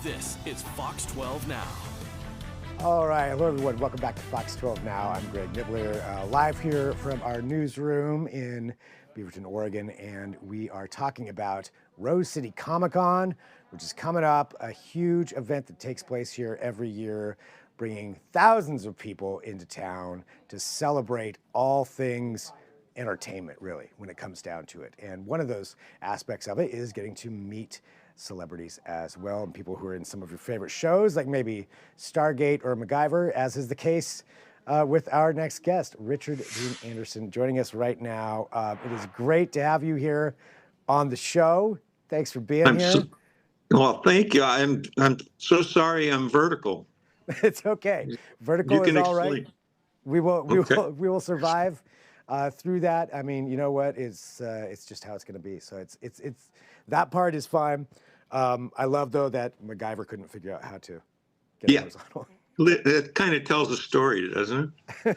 This is Fox 12 Now. All right, hello everyone. Welcome back to Fox 12 Now. I'm Greg Nibbler, live here from our newsroom in Beaverton, Oregon, and we are talking about Rose City Comic-Con, which is coming up, a huge event that takes place here every year, bringing thousands of people into town to celebrate all things entertainment, really, when it comes down to it. And one of those aspects of it is getting to meet celebrities as well, and people who are in some of your favorite shows, like maybe Stargate or MacGyver, as is the case with our next guest, Richard Dean Anderson, joining us right now. It is great to have you here on the show. Thanks for being here. Well, thank you. I'm so sorry I'm vertical. It's okay. Vertical is all right. We will survive through that. I mean, you know what? It's just how it's going to be. So it's that part is fine. I love though that MacGyver couldn't figure out how to get horizontal. It kind of tells a story, doesn't it?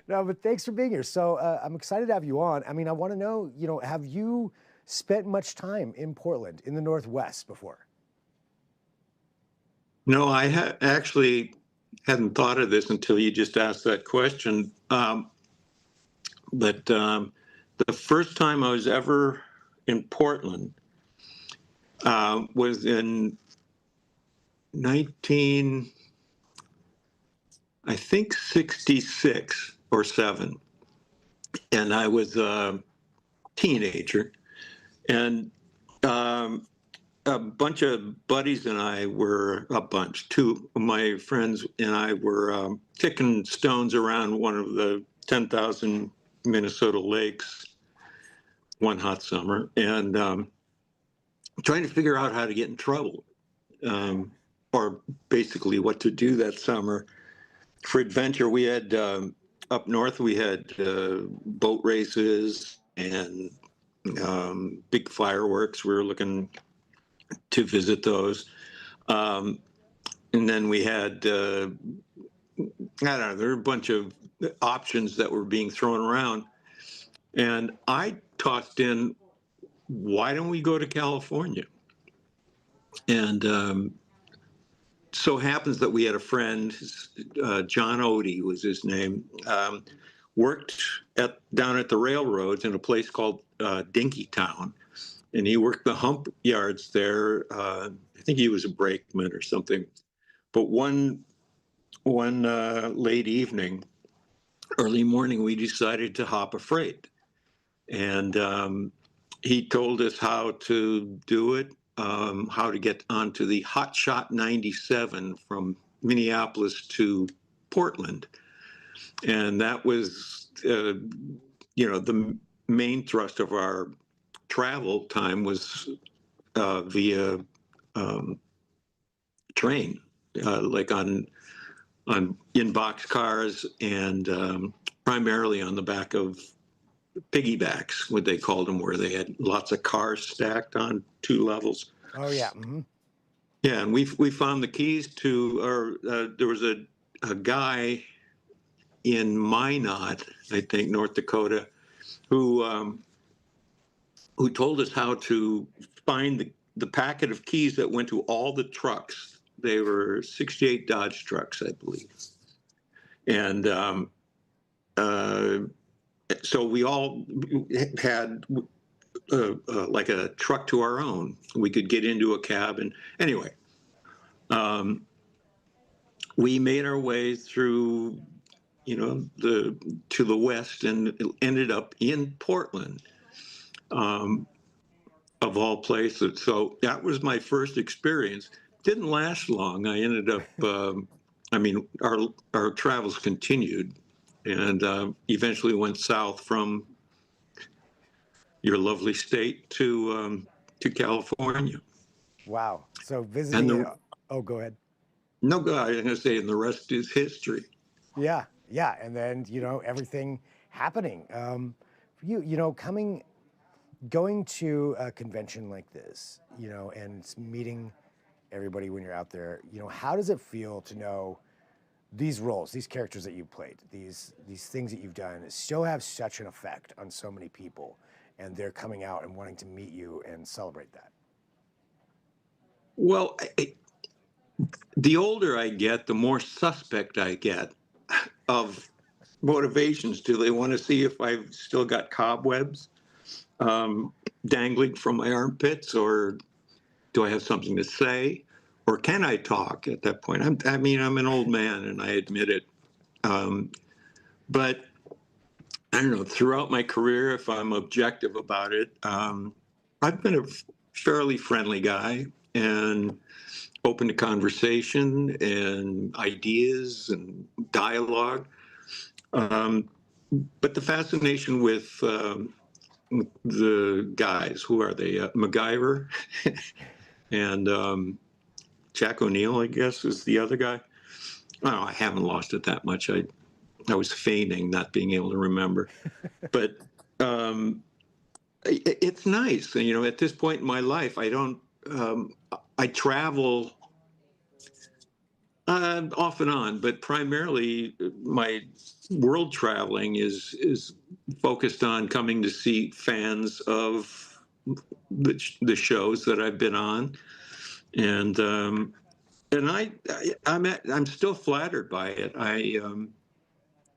No, but thanks for being here. So I'm excited to have you on. I mean, I want to know, have you spent much time in Portland, in the Northwest before? No, I actually hadn't thought of this until you just asked that question. But the first time I was ever in Portland was in 66 or 7. And I was a teenager. And a bunch of buddies and I were, two of my friends and I were kicking stones around one of the 10,000 Minnesota lakes one hot summer, and trying to figure out how to get in trouble, or basically what to do that summer for adventure. We had up north, we had boat races and big fireworks. We were looking to visit those. And then we had, I don't know, there were a bunch of options that were being thrown around. And I tossed in, why don't we go to California? And so happens that we had a friend, John Odie was his name, worked down at the railroads in a place called Dinkytown. And he worked the hump yards there. I think he was a brakeman or something. But one late evening, early morning, we decided to hop a freight. And he told us how to do it, how to get onto the Hot Shot 97 from Minneapolis to Portland. And that was, the main thrust of our travel time was via train, like on in box cars, and primarily on the back of piggybacks, what they called them, where they had lots of cars stacked on 2 levels. Oh yeah. Mm-hmm. Yeah, and we found the keys to, or there was a guy in Minot, I think, North Dakota, who told us how to find the packet of keys that went to all the trucks. They were 68 Dodge trucks, I believe. And so we all had like a truck to our own. We could get into a cab. And anyway, we made our way through, to the west, and ended up in Portland. Of all places. So that was my first experience. Didn't last long. I ended up, our travels continued, and eventually went south from your lovely state to California. Wow. So visiting, oh, go ahead. No, I was going to say, and the rest is history. Yeah. Yeah. And then, everything happening. For you, going to a convention like this, and meeting everybody when you're out there, how does it feel to know these roles, these characters that you played, these things that you've done still have such an effect on so many people, and they're coming out and wanting to meet you and celebrate that? Well, the older I get, the more suspect I get of motivations. Do they want to see if I've still got cobwebs um, dangling from my armpits, or do I have something to say, or can I talk at that point? I'm an old man, and I admit it. But I don't know. Throughout my career, if I'm objective about it, I've been a fairly friendly guy and open to conversation and ideas and dialogue. Um, but the fascination with the guys, who are they? MacGyver and Jack O'Neill, I guess, is the other guy. I haven't lost it that much. I was feigning not being able to remember, but um, it's nice. And, at this point in my life, I don't. I travel off and on, but primarily my world traveling is focused on coming to see fans of the shows that I've been on, and I'm still flattered by it. I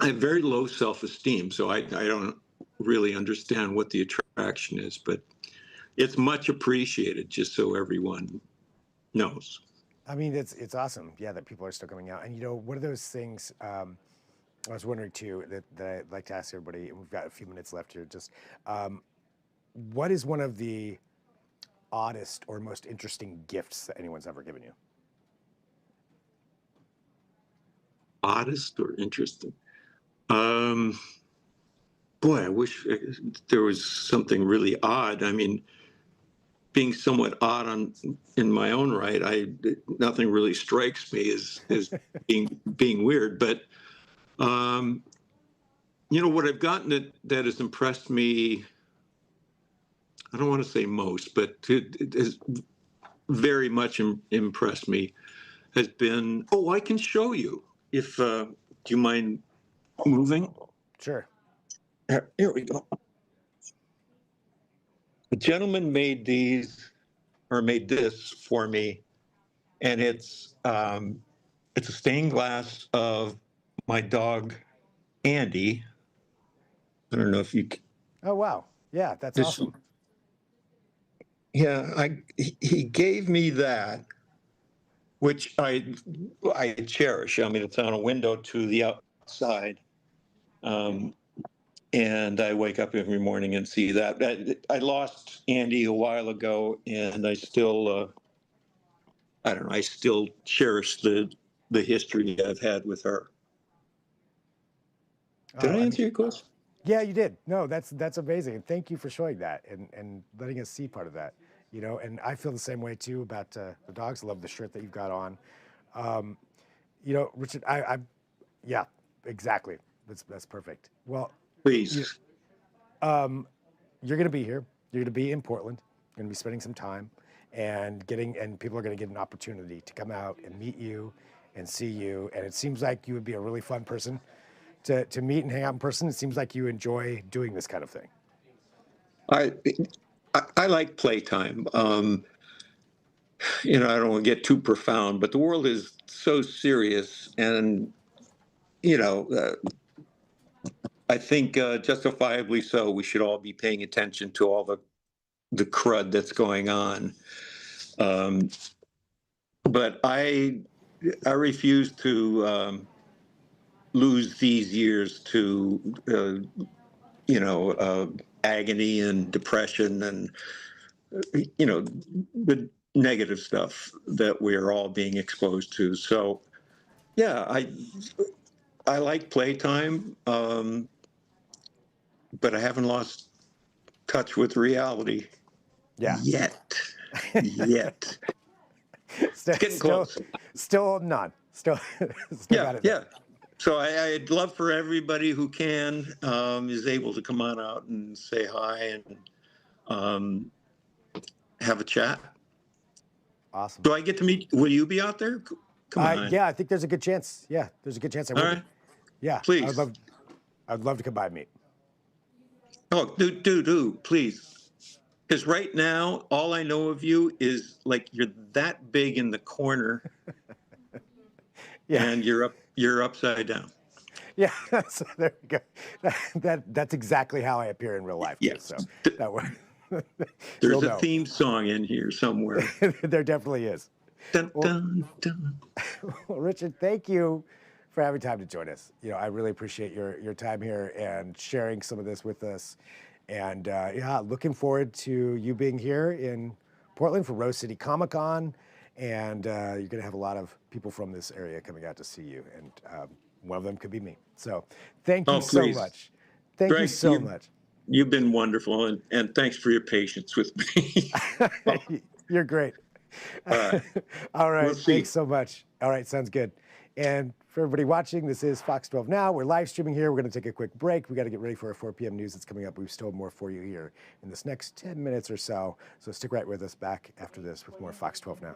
have very low self-esteem, so I don't really understand what the attraction is, but it's much appreciated, just so everyone knows. I mean, it's awesome, yeah, that people are still coming out. And one of those things I was wondering too that I'd like to ask everybody, and we've got a few minutes left here. Just what is one of the oddest or most interesting gifts that anyone's ever given you? Oddest or interesting? Um, Boy, I wish there was something really odd. I mean, being somewhat odd in my own right, nothing really strikes me as being weird. But what I've gotten that has impressed me. I don't want to say most, but it has very much impressed me. Has been. Oh, I can show you. If do you mind moving? Sure. Here we go. A gentleman made this for me, and it's a stained glass of my dog Andy. I don't know if you. Oh wow, yeah, that's awesome. Yeah, he gave me that, which I cherish. I mean, it's on a window to the outside. And I wake up every morning and see that. I lost Andy a while ago, and I still, I don't know, I still cherish the history I've had with her. Did I answer your question? Yeah, you did. No, that's amazing. And thank you for showing that and letting us see part of that. And I feel the same way too about the dogs. I love the shirt that you've got on. Richard, yeah, exactly. That's perfect. Well, Please. you're going to be here. You're going to be in Portland. You're going to be spending some time and people are going to get an opportunity to come out and meet you and see you. And it seems like you would be a really fun person to meet and hang out in person. It seems like you enjoy doing this kind of thing. I like playtime. I don't want to get too profound, but the world is so serious, and I think justifiably so. We should all be paying attention to all the crud that's going on. But I refuse to lose these years to agony and depression and the negative stuff that we're all being exposed to. So yeah, I like playtime, but I haven't lost touch with reality. Yeah. Yet. It's getting close. Still not. Still got it. Yeah. So I'd love for everybody who can is able to come on out and say hi and have a chat. Awesome. Do I get to meet? Will you be out there? Come on. Yeah, I think there's a good chance. Yeah, there's a good chance I will. All right. Yeah. Please. I'd love to come by and meet. Oh, do, please. Because right now, all I know of you is like you're that big in the corner Yeah. and you're upside down. Yeah, so there you go. That's exactly how I appear in real life too. Yes. So that way, There's you'll a know. theme song in here somewhere. There definitely is. Dun, Well, dun, dun. well, Richard, thank you for having time to join us. I really appreciate your time here and sharing some of this with us. And yeah, looking forward to you being here in Portland for Rose City Comic Con. And you're going to have a lot of people from this area coming out to see you. And one of them could be me. So thank you Oh, so please. much. Thank you Greg, so much. you've been wonderful, and thanks for your patience with me. You're great. All right. All right. We'll see. Thanks so much. All right. Sounds good. And for everybody watching, this is Fox 12 Now. We're live streaming here. We're going to take a quick break. We got to get ready for our 4 p.m. news that's coming up. We've still have more for you here in this next 10 minutes or so. So stick right with us back after this with more Fox 12 Now.